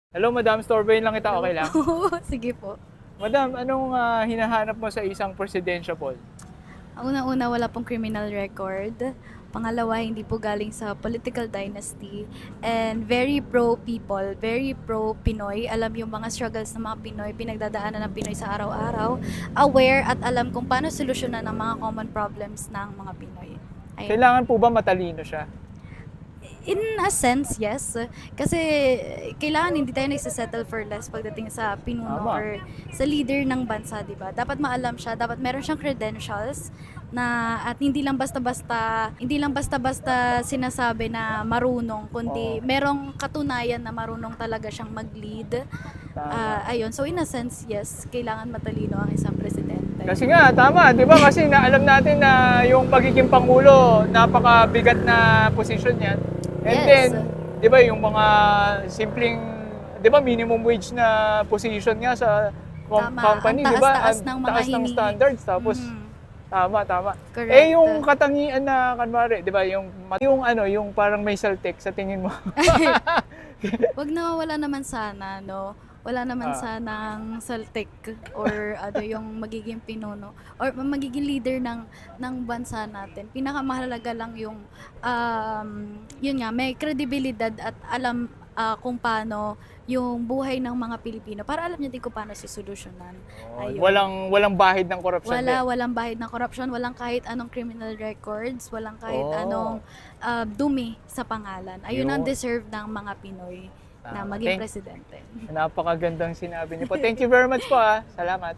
Hello madam, storbayin lang kita, okay lang? Oo, sige po. Madam, anong hinahanap mo sa isang presidential poll? Unang-una, wala pong criminal record. Pangalawa, hindi po galing sa political dynasty. And very pro-people, very pro-Pinoy. Alam yung mga struggles ng mga Pinoy, pinagdadaanan ng Pinoy sa araw-araw. Aware at alam kung paano solusyonan ang mga common problems ng mga Pinoy. Ayun. Kailangan po ba matalino siya? In a sense, yes. Kasi kailangan hindi tayo nagsisettle for less pagdating sa pinuno Tama. or sa leader ng bansa, di ba? Dapat maalam siya, dapat meron siyang credentials na at hindi lang basta-basta sinasabi na marunong, kundi Oo. merong katunayan na marunong talaga siyang mag-lead. Tama. Ayun, so in a sense, yes, kailangan matalino ang isang presidente. Kasi nga, tama, di ba? Kasi alam natin na yung pagiging pangulo, napakabigat na posisyon yan. And Yes. then, di ba, yung mga simpleng, di ba, minimum wage na position nga sa Tama, company, ang di ba? taas-taas Ang ng mga taas ng hinihingi. standards. Tapos, tama. Correct. Eh, yung katangian na, kanwari, di ba, yung parang may saltik sa tingin mo. Wag na wala naman sana, no? Wala naman sanang saltik or yung magiging pinuno or magiging leader ng bansa natin. Pinakamahalaga lang yung yun nga, may kredibilidad at alam kung paano yung buhay ng mga Pilipino para alam niya din kung paano sisolusyonan. Ayun. Walang bahid ng korupsyon. Walang bahid ng korupsyon, walang kahit anong criminal records, walang kahit Oh. anong dumi sa pangalan. Ayun ang Yun. deserve ng mga Pinoy na Tama. maging presidente. Napakagandang sinabi niyo po. Thank you very much po. Salamat.